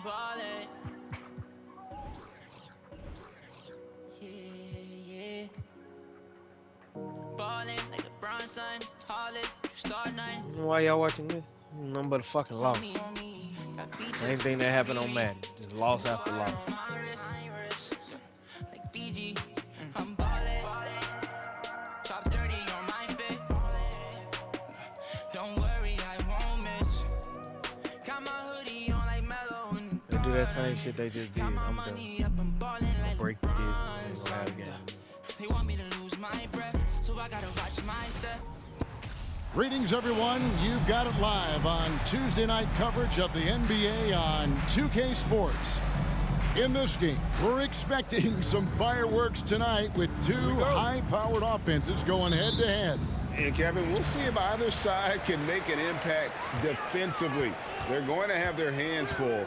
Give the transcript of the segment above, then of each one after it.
Ballin'. Yeah. Ballin' like a bronze son. Tallest, star nine. Why y'all watching this? Nothing but a fucking loss. Same thing that happened on Madden. Just loss after loss. Like Fiji, I'm ballin'. Chop 30 on my fit. Don't worry, I won't miss. Got my hoodie on like Mellow. They do that same shit they just did. I'm done. Break the disc. They want me to lose my breath, so I gotta watch my step. Greetings, everyone. You've got it live on Tuesday night coverage of the NBA on 2K Sports. In this game, we're expecting some fireworks tonight with two high-powered offenses going head-to-head. And, Kevin, we'll see if either side can make an impact defensively. They're going to have their hands full.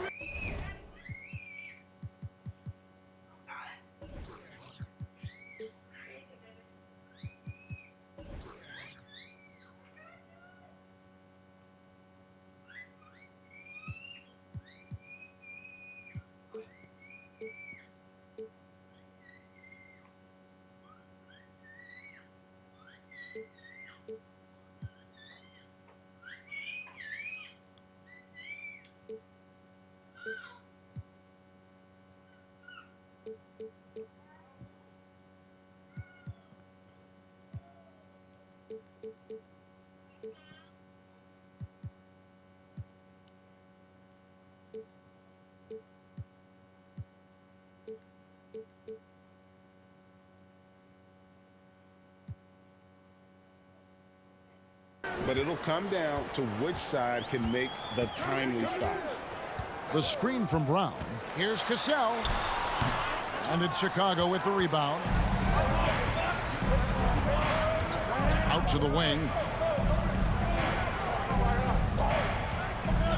But it'll come down to which side can make the timely stop. The screen from Brown. Here's Cassell. And it's Chicago with the rebound. Out to the wing.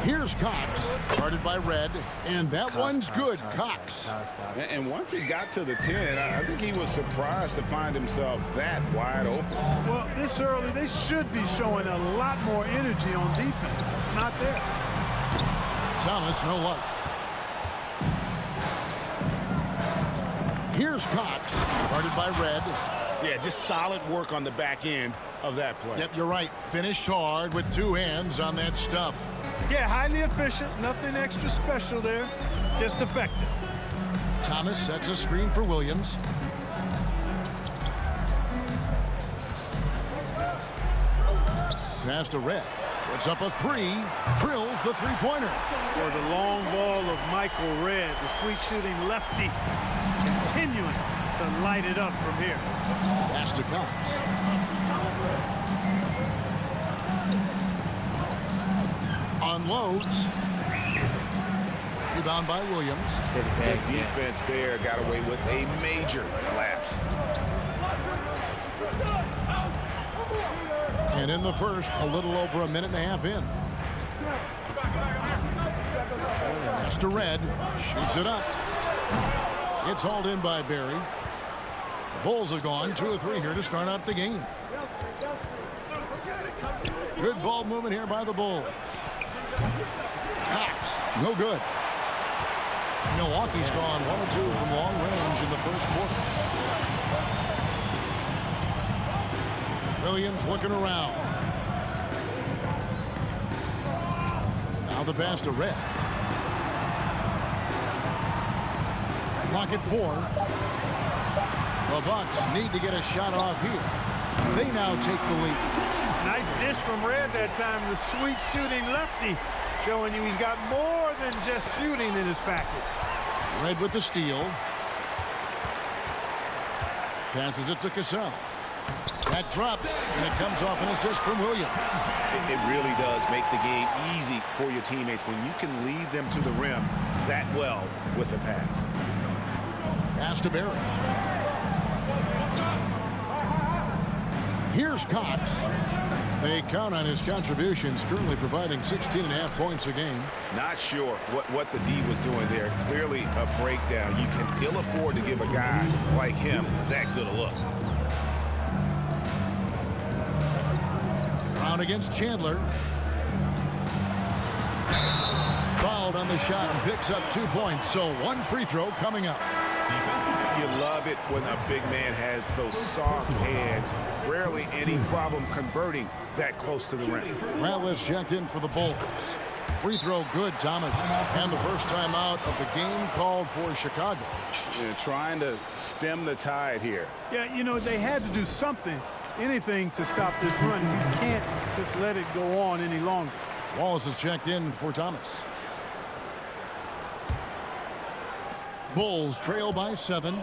Here's Cox, guarded by Red, and that one's good. Cox. And once he got to the 10, I think he was surprised to find himself that wide open. Well, this early, they should be showing a lot more energy on defense. It's not there. Thomas, no luck. Here's Cox, guarded by Red. Yeah, just solid work on the back end of that play. Yep, you're right. Finished hard with two hands on that stuff. Yeah, highly efficient. Nothing extra special there. Just effective. Thomas sets a screen for Williams. Pass to Red. Puts up a three. Drills the three-pointer. Or the long ball of Michael Red, the sweet shooting lefty, continuing to light it up from here. Pass to Cox. Unloads. Rebound by Williams. The defense there got away with a major lapse. And in the first, a little over a minute and a half in. Pass to Red. Shoots it up. It's hauled in by Barry. The Bulls have gone 2 or 3 here to start out the game. Good ball movement here by the Bulls. Cox, no good. Milwaukee's gone 1 or 2 from long range in the first quarter. Williams looking around. Now the pass to Red. Clock at 4. The Bucks need to get a shot off here. They now take the lead. Nice dish from Red that time. The sweet shooting lefty showing you he's got more than just shooting in his package. Red with the steal. Passes it to Cassell. That drops, and it comes off an assist from Williams. It really does make the game easy for your teammates when you can lead them to the rim that well with a pass. Pass to Barry. Here's Cox. They count on his contributions, currently providing 16.5 points a game. Not sure what the D was doing there. Clearly a breakdown. You can ill afford to give a guy like him that good a look. Brown against Chandler. on the shot and picks up 2 points. So one free throw coming up. You love it when a big man has those soft hands. Rarely any problem converting that close to the rim. Ratliff's checked in for the Bulls. Free throw good, Thomas. And the first time out of the game called for Chicago. Yeah, trying to stem the tide here. Yeah, you know, they had to do something, anything to stop this run. You can't just let it go on any longer. Wallace is checked in for Thomas. Bulls trail by 7.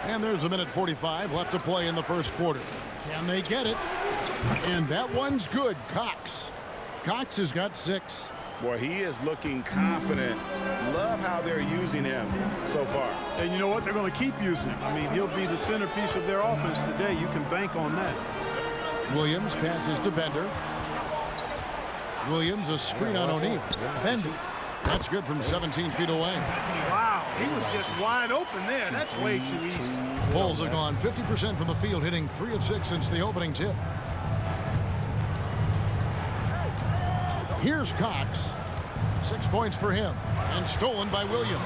And there's a minute 45 left to play in the first quarter. Can they get it? And that one's good. Cox has got 6. Boy, he is looking confident. Love how they're using him so far. And you know what? They're going to keep using him. I mean, he'll be the centerpiece of their offense today. You can bank on that. Williams passes to Bender. Williams, a screen on O'Neal. Bender. That's good from 17 feet away. Wow, he was just wide open there. That's way too easy. Bulls have gone 50% from the field, hitting 3 of 6 since the opening tip. Here's Cox. 6 points for him. And stolen by Williams.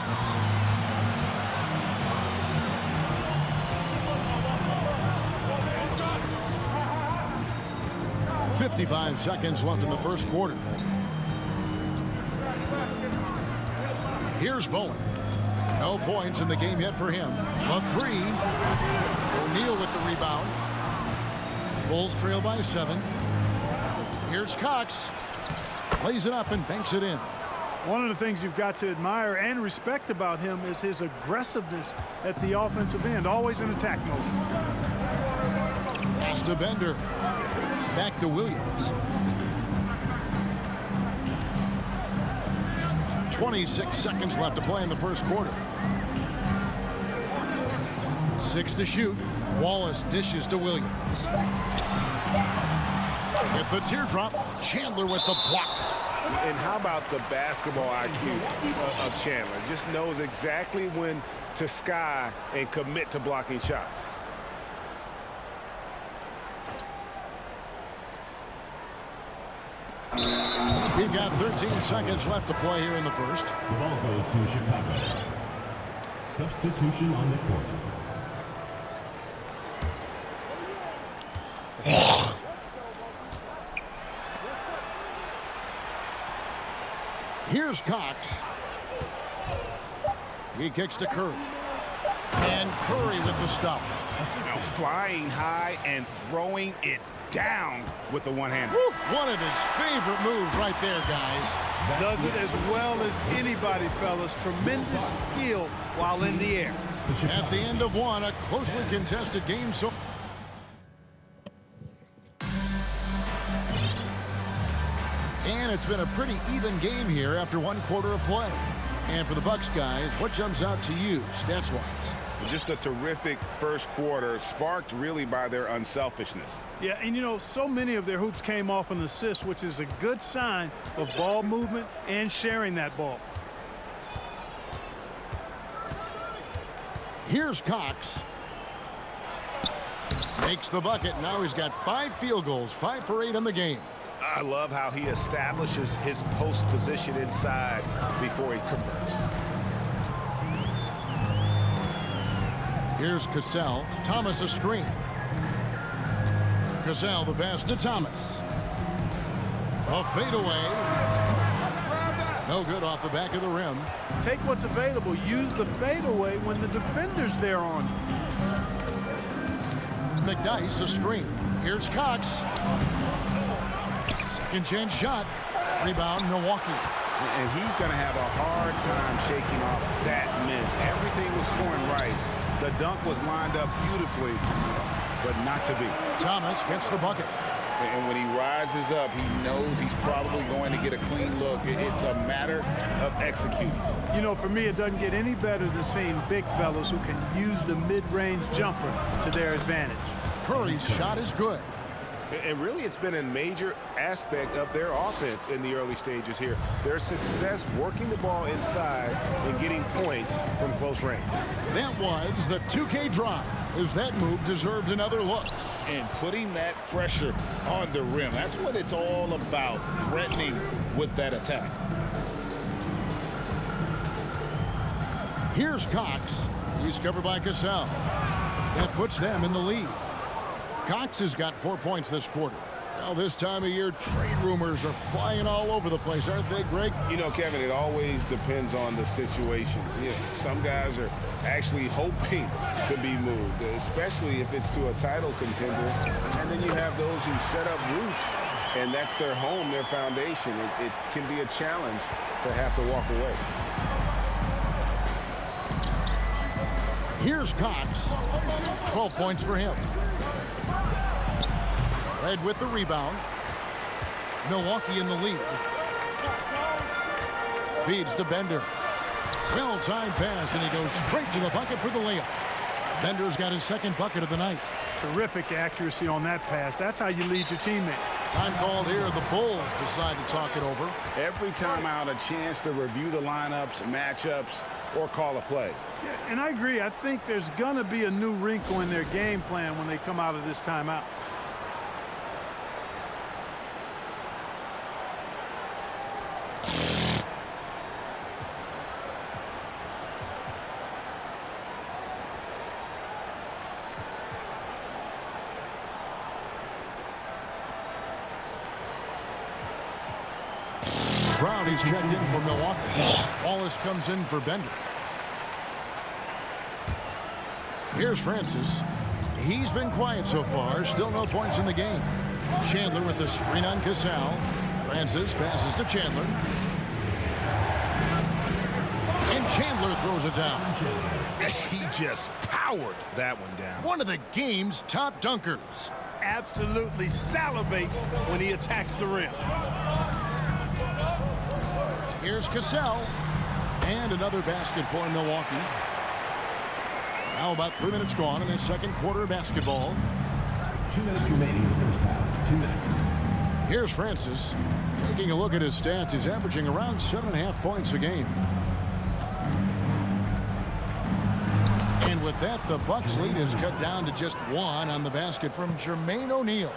55 seconds left in the first quarter. Here's Bowen. No points in the game yet for him. A 3. O'Neal with the rebound. Bulls trail by 7. Here's Cox. Lays it up and banks it in. One of the things you've got to admire and respect about him is his aggressiveness at the offensive end, always in attack mode. Pass to Bender. Back to Williams. 26 seconds left to play in the first quarter. 6 to shoot. Wallace dishes to Williams. With the teardrop, Chandler with the block. And how about the basketball IQ of Chandler? Just knows exactly when to sky and commit to blocking shots. We've got 13 seconds left to play here in the first. The ball goes to Chicago. Substitution on the court. Here's Cox. He kicks to Curry. And Curry with the stuff. Now flying high and throwing it down with the one hand. One of his favorite moves right there, guys. Does it as well as anybody, fellas. Tremendous skill while in the air. At the end of one, a closely contested game. So and it's been a pretty even game here after one quarter of play. And for the Bucks guys, what jumps out to you stats-wise? Just a terrific first quarter, sparked really by their unselfishness. Yeah, and you know, so many of their hoops came off an assist, which is a good sign of ball movement and sharing that ball. Here's Cox. Makes the bucket. Now he's got 5 field goals, 5 for 8 in the game. I love how he establishes his post position inside before he converts. Here's Cassell. Thomas a screen. Cassell the pass to Thomas. A fadeaway. No good off the back of the rim. Take what's available. Use the fadeaway when the defender's there on you. McDyess a screen. Here's Cox. Second chance shot. Rebound Milwaukee. And he's going to have a hard time shaking off that miss. Everything was going right. The dunk was lined up beautifully, but not to be. Thomas gets the bucket. And when he rises up, he knows he's probably going to get a clean look. It's a matter of executing. You know, for me, it doesn't get any better than seeing big fellas who can use the mid-range jumper to their advantage. Curry's shot is good. And really, it's been a major aspect of their offense in the early stages here. Their success working the ball inside and getting points from close range. That was the 2K drive, as that move deserved another look. and putting that pressure on the rim. That's what it's all about, threatening with that attack. Here's Cox. He's covered by Cassell. That puts them in the lead. Cox has got 4 points this quarter. Now, this time of year, trade rumors are flying all over the place, aren't they, Greg? You know, Kevin, it always depends on the situation. You know, some guys are actually hoping to be moved, especially if it's to a title contender. And then you have those who set up roots, and that's their home, their foundation. It can be a challenge to have to walk away. Here's Cox. 12 points for him. Red with the rebound. Milwaukee in the lead. Feeds to Bender. Well-timed pass, and he goes straight to the bucket for the layup. Bender's got his second bucket of the night. Terrific accuracy on that pass. That's how you lead your teammate. Time called here. The Bulls decide to talk it over. Every time out, a chance to review the lineups, matchups, or call a play. Yeah, and I agree. I think there's going to be a new wrinkle in their game plan when they come out of this timeout. Brownie's checked in for Milwaukee. Wallace comes in for Bender. Here's Francis. He's been quiet so far. Still no points in the game. Chandler with the screen on Cassell. Francis passes to Chandler. And Chandler throws it down. He just powered that one down. One of the game's top dunkers. Absolutely salivates when he attacks the rim. Here's Cassell. And another basket for Milwaukee. Now about 3 minutes gone in the second quarter of basketball. 2 minutes remaining in the first half. 2 minutes. Here's Francis. Taking a look at his stats, he's averaging around 7.5 points a game. And with that, the Bucks' lead is cut down to just 1 on the basket from Jermaine O'Neal.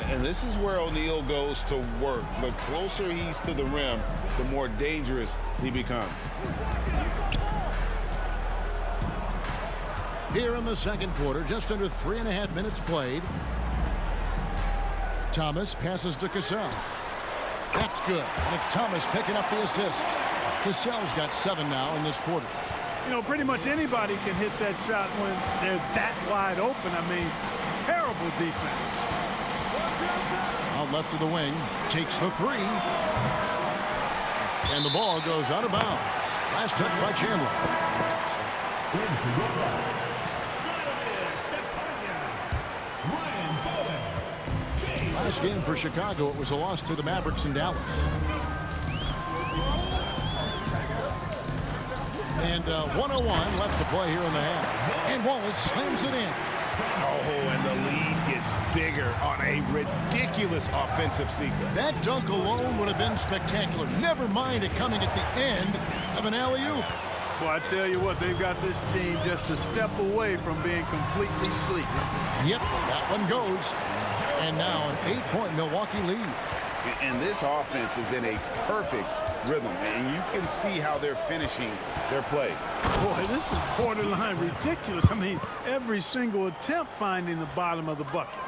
And this is where O'Neal goes to work. The closer he's to the rim, the more dangerous he becomes. Here in the second quarter, just under 3.5 minutes played. Thomas passes to Cassell. That's good, and it's Thomas picking up the assist. Cassell's got 7 now in this quarter. You know, pretty much anybody can hit that shot when they're that wide open. I mean, terrible defense. Out left of the wing, takes the 3. And the ball goes out of bounds. Last touch by Chandler. In for your loss. Last game for Chicago, it was a loss to the Mavericks in Dallas. And 1:01 left to play here in the half. And Wallace slams it in. Oh, and the lead gets bigger on a ridiculous offensive sequence. That dunk alone would have been spectacular. Never mind it coming at the end of an alley-oop. Well, I tell you what, they've got this team just a step away from being completely sleepy. Yep, that one goes. And now an 8-point Milwaukee lead. And this offense is in a perfect rhythm, and you can see how they're finishing their plays. Boy, this is borderline ridiculous. I mean, every single attempt finding the bottom of the bucket.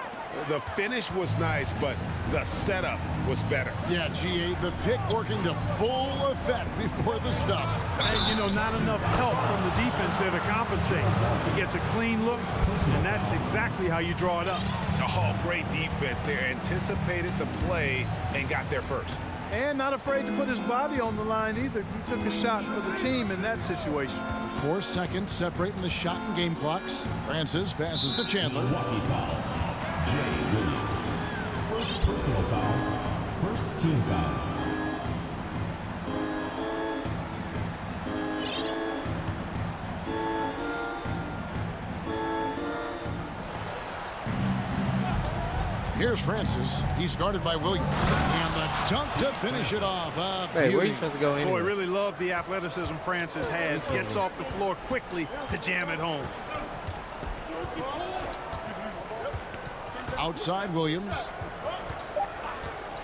The finish was nice, but the setup was better. Yeah, G8, the pick working to full effect before the stuff. And, you know, not enough help from the defense there to compensate. He gets a clean look, and that's exactly how you draw it up. Oh, great defense there. Anticipated the play and got there first. And not afraid to put his body on the line either. He took a shot for the team in that situation. 4 seconds separating the shot and game clocks. Francis passes to Chandler. Milwaukee foul. Jay Williams. First personal foul. First team foul. Here's Francis. He's guarded by Williams. And the dunk to finish it off. Hey, where are you supposed to go anyway? Boy, really love the athleticism Francis has. Gets off the floor quickly to jam it home. Outside Williams.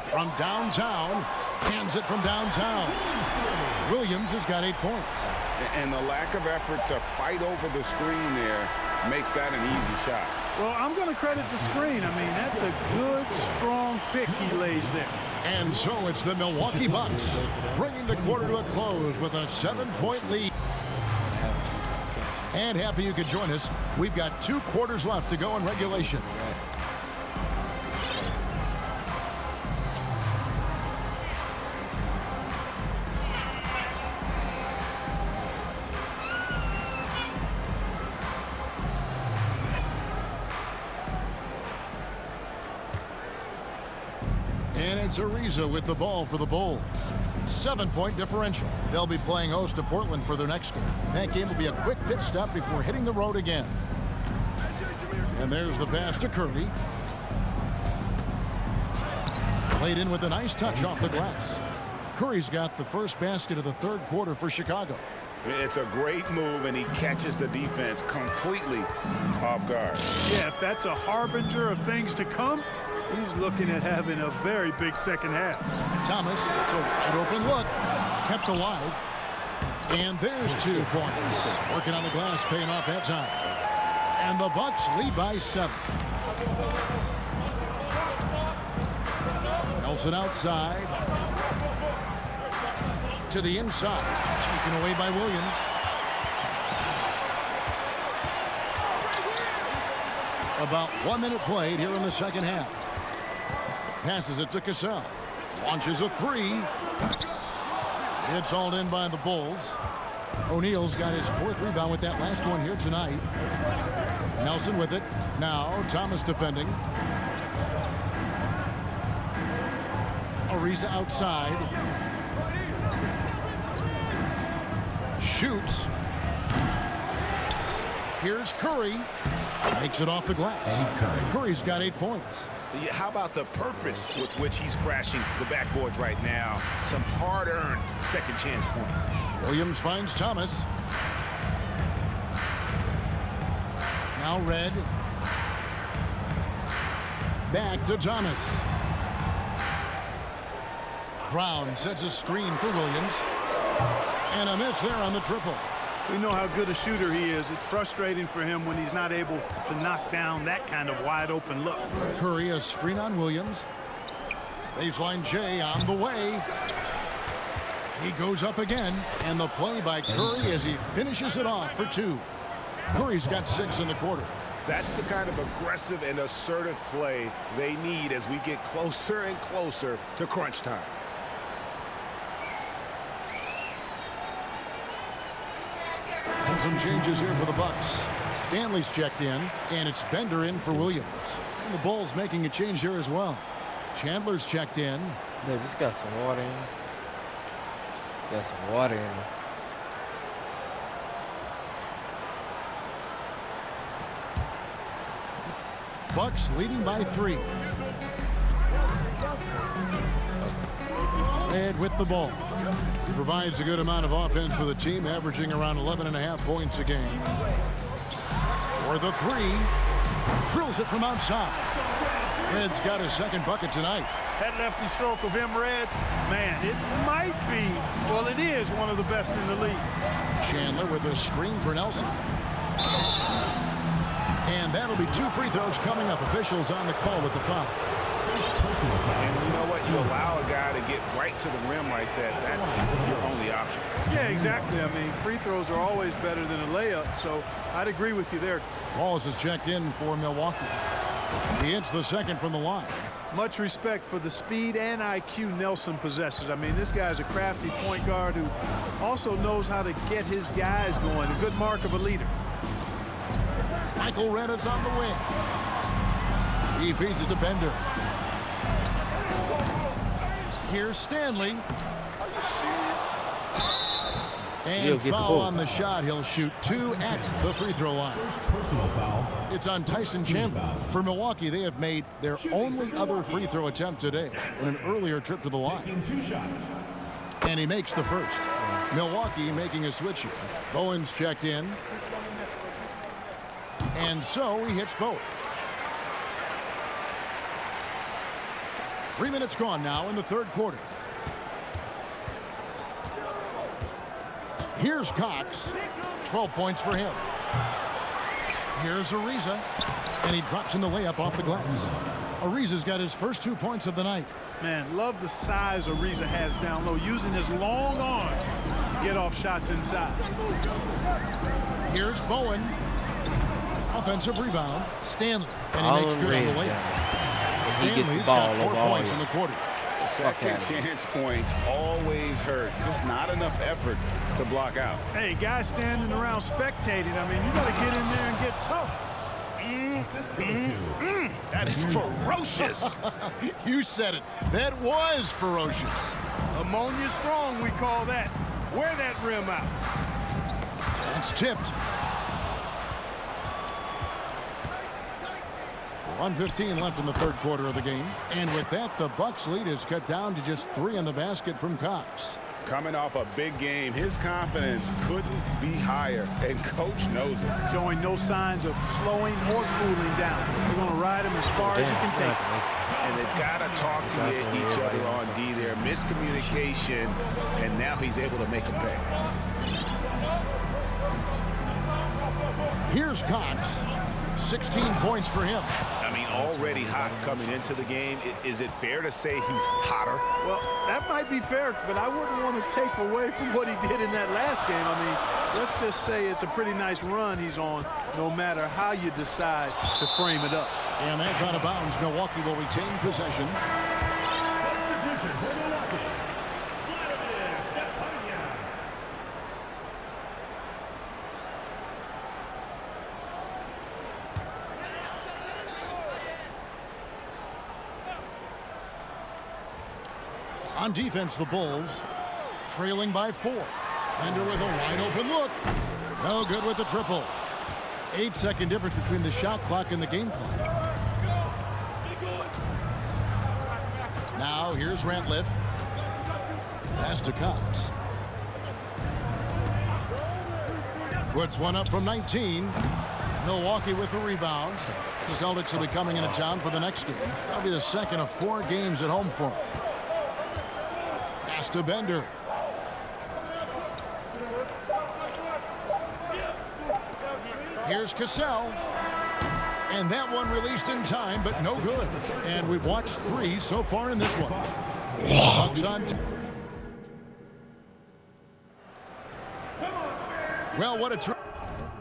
From downtown. Hands it from downtown. Williams has got 8 points. And the lack of effort to fight over the screen there makes that an easy shot. Well, I'm going to credit the screen. I mean, that's a good, strong pick he lays there. And so it's the Milwaukee Bucks bringing the quarter to a close with a 7-point lead. And happy you could join us. We've got 2 quarters left to go in regulation. And it's Ariza with the ball for the Bulls. 7-point differential. They'll be playing host to Portland for their next game. That game will be a quick pit stop before hitting the road again. And there's the pass to Curry. Played in with a nice touch off the glass. Curry's got the first basket of the 3rd quarter for Chicago. It's a great move, and he catches the defense completely off guard. Yeah, if that's a harbinger of things to come, he's looking at having a very big second half. Thomas, it's a wide open look, kept alive. And there's 2 points. Working on the glass, paying off that time. And the Bucks lead by 7. Nelson outside. To the inside. Taken away by Williams. About 1 minute played here in the second half. Passes it to Cassell. Launches a 3. It's hauled in by the Bulls. O'Neal's got his 4th rebound with that last one here tonight. Nelson with it. Now Thomas defending. Ariza outside. Shoots. Here's Curry. Makes it off the glass. Curry's got 8 points. How about the purpose with which he's crashing the backboards right now? Some hard-earned second chance points. Williams finds Thomas. Now Red. Back to Thomas. Brown sets a screen for Williams. And a miss there on the triple. We know how good a shooter he is. It's frustrating for him when he's not able to knock down that kind of wide open look. Curry, a screen on Williams. Baseline J on the way. He goes up again. And the play by Curry as he finishes it off for 2. Curry's got 6 in the quarter. That's the kind of aggressive and assertive play they need as we get closer and closer to crunch time. Some changes here for the Bucks. Stanley's checked in, and it's Bender in for Williams. And the Bulls making a change here as well. Chandler's checked in. Baby, just got some water in. Got some water in. Bucks leading by 3. Ed with the ball. He provides a good amount of offense for the team, averaging around 11.5 points a game. For the 3. Drills it from outside. Red's got his 2nd bucket tonight. That lefty stroke of him, Reds, man, it might be, well, it is one of the best in the league. Chandler with a screen for Nelson. And that'll be 2 free throws coming up. Officials on the call with the foul. And you know what? You allow a guy to get right to the rim like that. That's your only option. Yeah, exactly. I mean, free throws are always better than a layup, so I'd agree with you there. Wallace is checked in for Milwaukee. He hits the 2nd from the line. Much respect for the speed and IQ Nelson possesses. I mean, this guy's a crafty point guard who also knows how to get his guys going. A good mark of a leader. Michael Reddit's on the wing. He feeds it to Bender. Here's Stanley. And foul on the shot. He'll shoot 2 at the free throw line. Personal foul. It's on Tyson Chandler. For Milwaukee, they have made their only other free throw attempt today in an earlier trip to the line. Taking 2 shots. And he makes the first. Milwaukee making a switch here. Bowen's checked in. And so he hits both. 3 minutes gone now in the third quarter. Here's Cox. 12 points for him. Here's Ariza. And he drops in the layup off the glass. Ariza's got his first 2 points of the night. Man, love the size Ariza has down low, using his long arms to get off shots inside. Here's Bowen. Offensive rebound. Stanley. And he makes good on the layup. He gets the Stanley's ball got 4 over points in the quarter. Second chance points always hurt. Just not enough effort to block out. Hey, guys standing around spectating. I mean, you got to get in there and get tough. That is ferocious. You said it. That was ferocious. Ammonia strong, we call that. Wear that rim out. That's tipped. 1:15 left in the third quarter of the game. And with that, the Bucks lead is cut down to just 3 in the basket from Cox. Coming off a big game, his confidence couldn't be higher, and coach knows it. Showing no signs of slowing or cooling down. They're going to ride him as far as you can take him. And they've got to talk to each other on D there. Miscommunication, and now he's able to make a pay. Here's Cox. 16 points for him. I mean, already hot coming into the game. Is it fair to say he's hotter? Well, that might be fair, but I wouldn't want to take away from what he did in that last game. I mean, let's just say it's a pretty nice run he's on, no matter how you decide to frame it up. And that's out of bounds. Milwaukee will retain possession. Substitution for Milwaukee. On defense, the Bulls trailing by 4. Bender with a wide open look. No good with the triple. 8-second difference between the shot clock and the game clock. Now here's Ratliff. Pass to Cox. Puts one up from 19. Milwaukee with the rebound. Celtics will be coming into town for the next game. That'll be the second of 4 games at home for them. To Bender. Here's Cassell. And that one released in time, but no good. And we've watched 3 so far in this one. Bucks on well, what a try.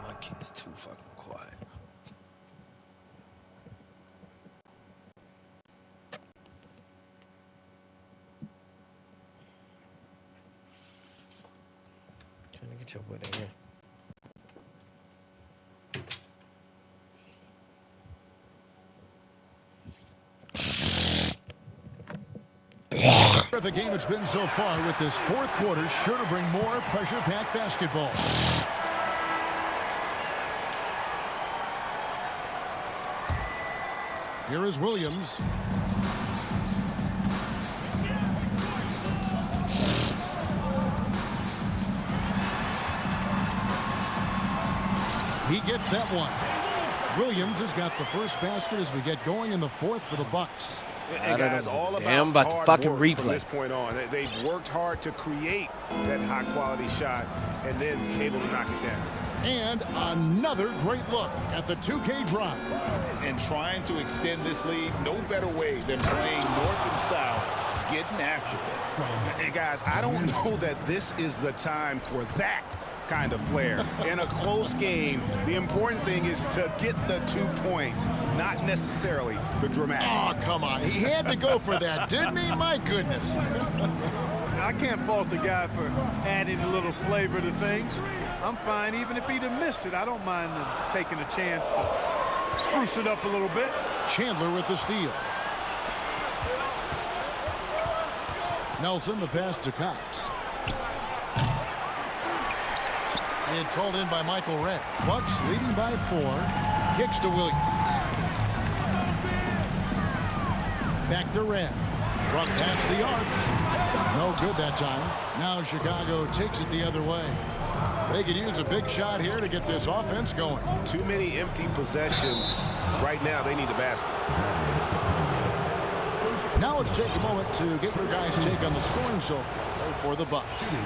My kid's too fucking quiet. Get your butt in here. The game it's been so far with this fourth quarter sure to bring more pressure-packed basketball. Here is Williams. He gets that one. Williams has got the first basket as we get going in the fourth for the Bucks. And guys, all about hard fucking work replay from this point on. They've worked hard to create that high-quality shot and then able to knock it down. And another great look at the 2K drive. And trying to extend this lead, no better way than playing north and south, getting after it. And guys, I don't know that this is the time for that kind of flair. In a close game, the important thing is to get the 2 points, not necessarily the dramatics. Oh, come on. He had to go for that, didn't he? My goodness. I can't fault the guy for adding a little flavor to things. I'm fine. Even if he'd have missed it, I don't mind taking a chance to spruce it up a little bit. Chandler with the steal. Nelson, the pass to Cox. It's hauled in by Michael Red. Bucks leading by 4. Kicks to Williams. Back to Red. Front past the arc. No good that time. Now Chicago takes it the other way. They could use a big shot here to get this offense going. Too many empty possessions. Right now, they need a basket. Now let's take a moment to get your guys' take on the scoring so far for the Bucks.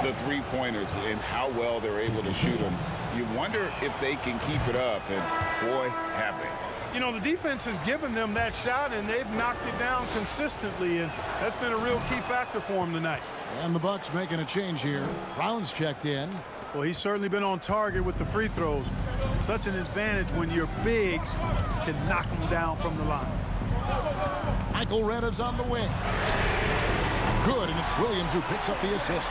The three-pointers and how well they're able to shoot them. You wonder if they can keep it up, and boy, have they. You know, the defense has given them that shot, and they've knocked it down consistently, and that's been a real key factor for them tonight. And the Bucks making a change here. Brown's checked in. Well, he's certainly been on target with the free throws. Such an advantage when your bigs can knock them down from the line. Michael Retta's on the wing. Good, and it's Williams who picks up the assist.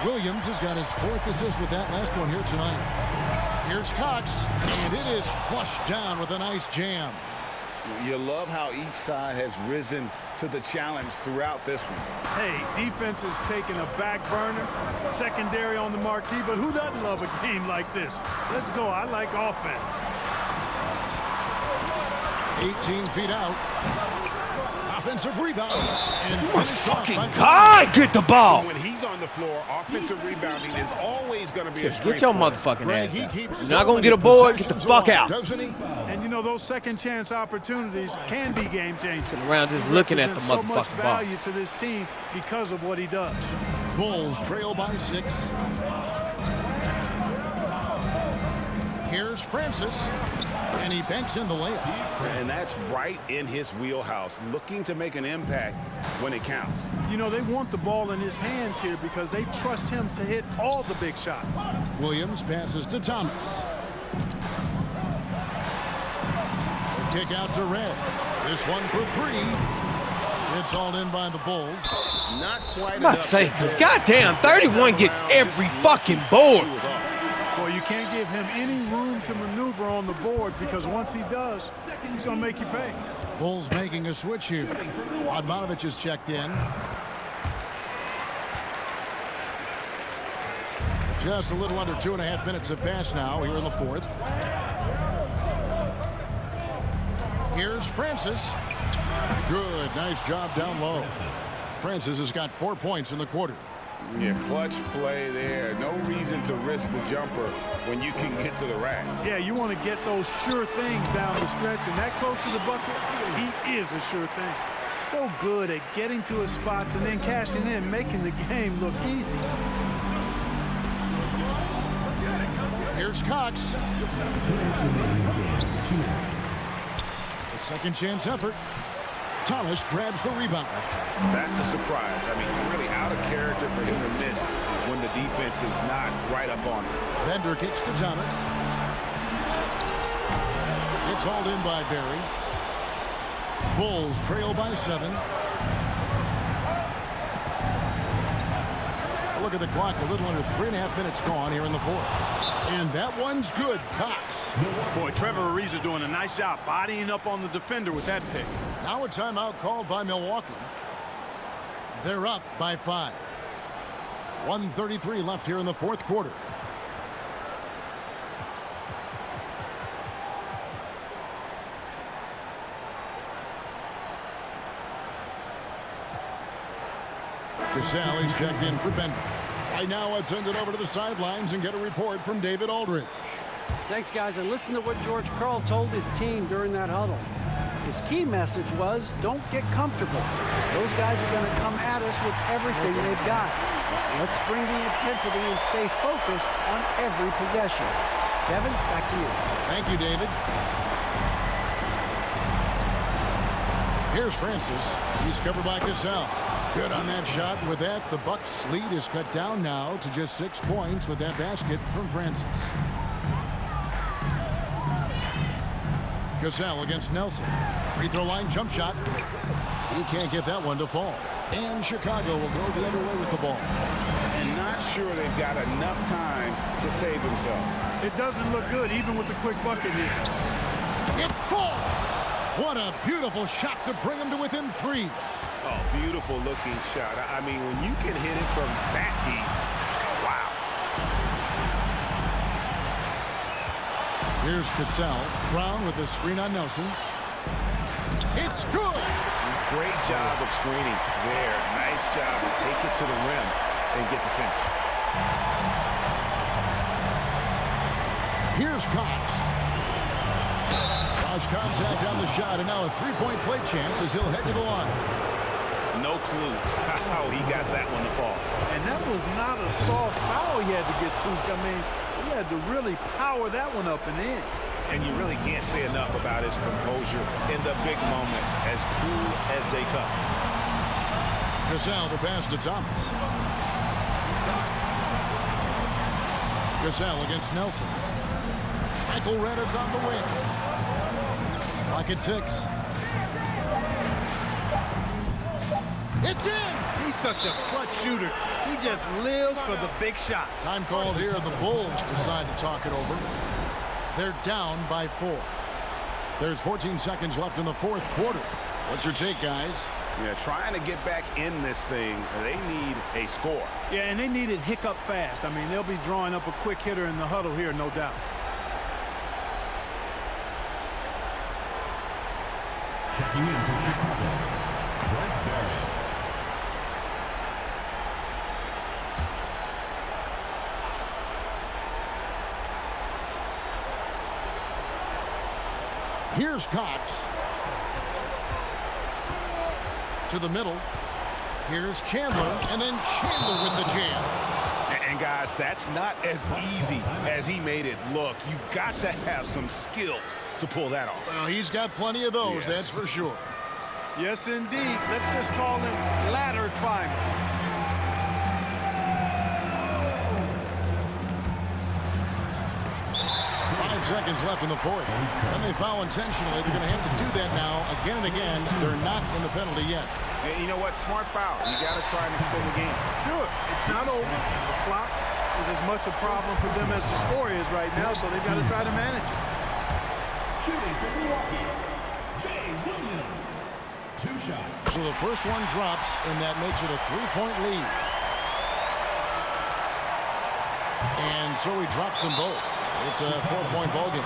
Williams has got his 4th assist with that last one here tonight. Here's Cox, and it is flushed down with a nice jam. You love how each side has risen to the challenge throughout this one. Hey, defense is taking a back burner, secondary on the marquee, but who doesn't love a game like this? Let's go. I like offense. 18 feet out. Offensive rebound. And Oh my fucking God, get the ball. When he's on the floor, offensive rebounding is always going to be a strength. Get your for him. motherfucking ass out. You're not going to get a board, get the fuck out. Doesn't he? And you know, those second chance opportunities can be game changing. Around just looking at the So much motherfucking ball. value to this team because of what he does. Bulls trail by 6. Here's Francis, and he banks in the layup. And that's right in his wheelhouse, looking to make an impact when it counts. You know, they want the ball in his hands here because they trust him to hit all the big shots. Williams passes to Thomas. Kick out to Red. This one for 3. It's all in by the Bulls. Not quite I'm about to say, because goddamn, 31 gets every fucking board. Boy, you can't give him any room to maneuver on the board because once he does, he's going to make you pay. Bulls making a switch here. Odmanovic is checked in. Just a little under 2.5 minutes have passed now here in the 4th. Here's Francis. Good, nice job down low. Francis has got 4 points in the quarter. Yeah, clutch play there. No reason to risk the jumper when you can get to the rack. Yeah, you want to get those sure things down the stretch, and that close to the bucket, he is a sure thing. So good at getting to his spots and then cashing in, making the game look easy. Here's Cox. A second chance effort. Thomas grabs the rebound. That's a surprise. I mean, really out of character for him to miss when the defense is not right up on him. Bender kicks to Thomas. It's hauled in by Barry. Bulls trail by 7. Look at the clock, a little under 3.5 minutes gone here in the 4th. And that one's good. Cox. Boy, Trevor Ariza doing a nice job bodying up on the defender with that pick. Now a timeout called by Milwaukee. They're up by 5. 1:33 left here in the 4th quarter. Casale is checked in for Bender. Right now, let's send it over to the sidelines and get a report from David Aldridge. Thanks, guys. And listen to what George Karl told his team during that huddle. His key message was, don't get comfortable. Those guys are going to come at us with everything they've got. Let's bring the intensity and stay focused on every possession. Kevin, back to you. Thank you, David. Here's Francis. He's covered by Casale. Good on that shot. With that, the Bucks' lead is cut down now to just 6 points with that basket from Francis. Casale against Nelson. Free throw line jump shot. He can't get that one to fall. And Chicago will go the other way with the ball. And not sure they've got enough time to save themselves. It doesn't look good, even with a quick bucket here. It falls! What a beautiful shot to bring them to within 3. Oh, beautiful looking shot. I mean, when you can hit it from that deep, wow. Here's Casale. Brown with the screen on Nelson. It's good! Great job of screening there. Nice job to take it to the rim and get the finish. Here's Cox. Lost contact on the shot, and now a three-point play chance as he'll head to the line. No clue how he got that one to fall. And that was not a soft foul he had to get to. I mean, he had to really power that one up and in. And you really can't say enough about his composure in the big moments, as cool as they come. Gasol the pass to Thomas. Gasol against Nelson. Michael Reddit's on the wing. Clock at 6. It's in! He's such a clutch shooter. He just lives for the big shot. Time called here. The Bulls decide to talk it over. They're down by 4. There's 14 seconds left in the fourth quarter. What's your take, guys? Yeah, trying to get back in this thing, they need a score. Yeah, and they need it hiccup fast. I mean, they'll be drawing up a quick hitter in the huddle here, no doubt. Checking in for Chicago, Brent Barry. Here's Cox. To the middle. Here's Chandler, and then Chandler with the jam. And guys, that's not as easy as he made it look. You've got to have some skills to pull that off. Well, he's got plenty of those, that's for sure. Yes, indeed. Let's just call him ladder climber. Seconds left in the fourth. Then they foul intentionally. They're going to have to do that now again and again. They're not in the penalty yet. And you know what? Smart foul. You got to try and extend the game. Sure. It's not over. The clock is as much a problem for them as the score is right now, so they've got to try to manage it. Shooting for Milwaukee, Jay Williams. 2 shots. So the first one drops, and that makes it a 3-point lead. And so he drops them both. It's a 4-point ball game.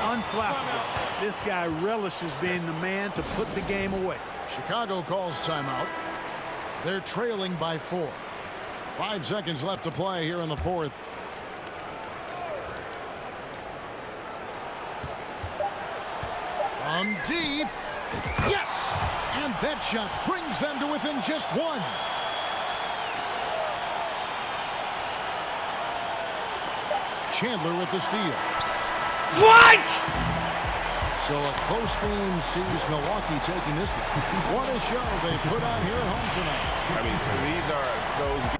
Unflappable. This guy relishes being the man to put the game away. Chicago calls timeout. They're trailing by 4. 5 seconds left to play here in the fourth. From deep. Yes! And that shot brings them to within just 1. Chandler with the steal. What? So a close game sees Milwaukee taking this. What a show they put on here at home tonight. I mean, these are those